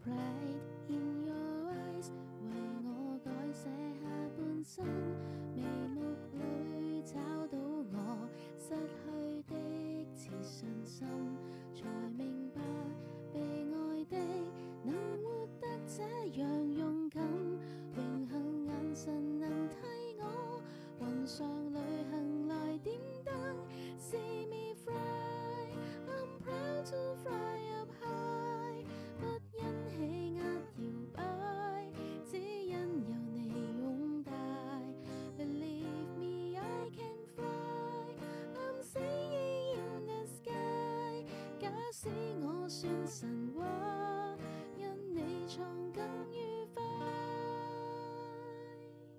Pride in your eyes，為我改寫下半生，眉目裏找到我失去的自信心，才明白被愛的能活得這樣勇敢，榮幸眼神能替我雲上旅行來點燈。See me fly, I'm proud to fly up high， 不因氣壓搖擺，只因有你擁戴。Believe me, I can fly, I'm singing in the sky。假使我算神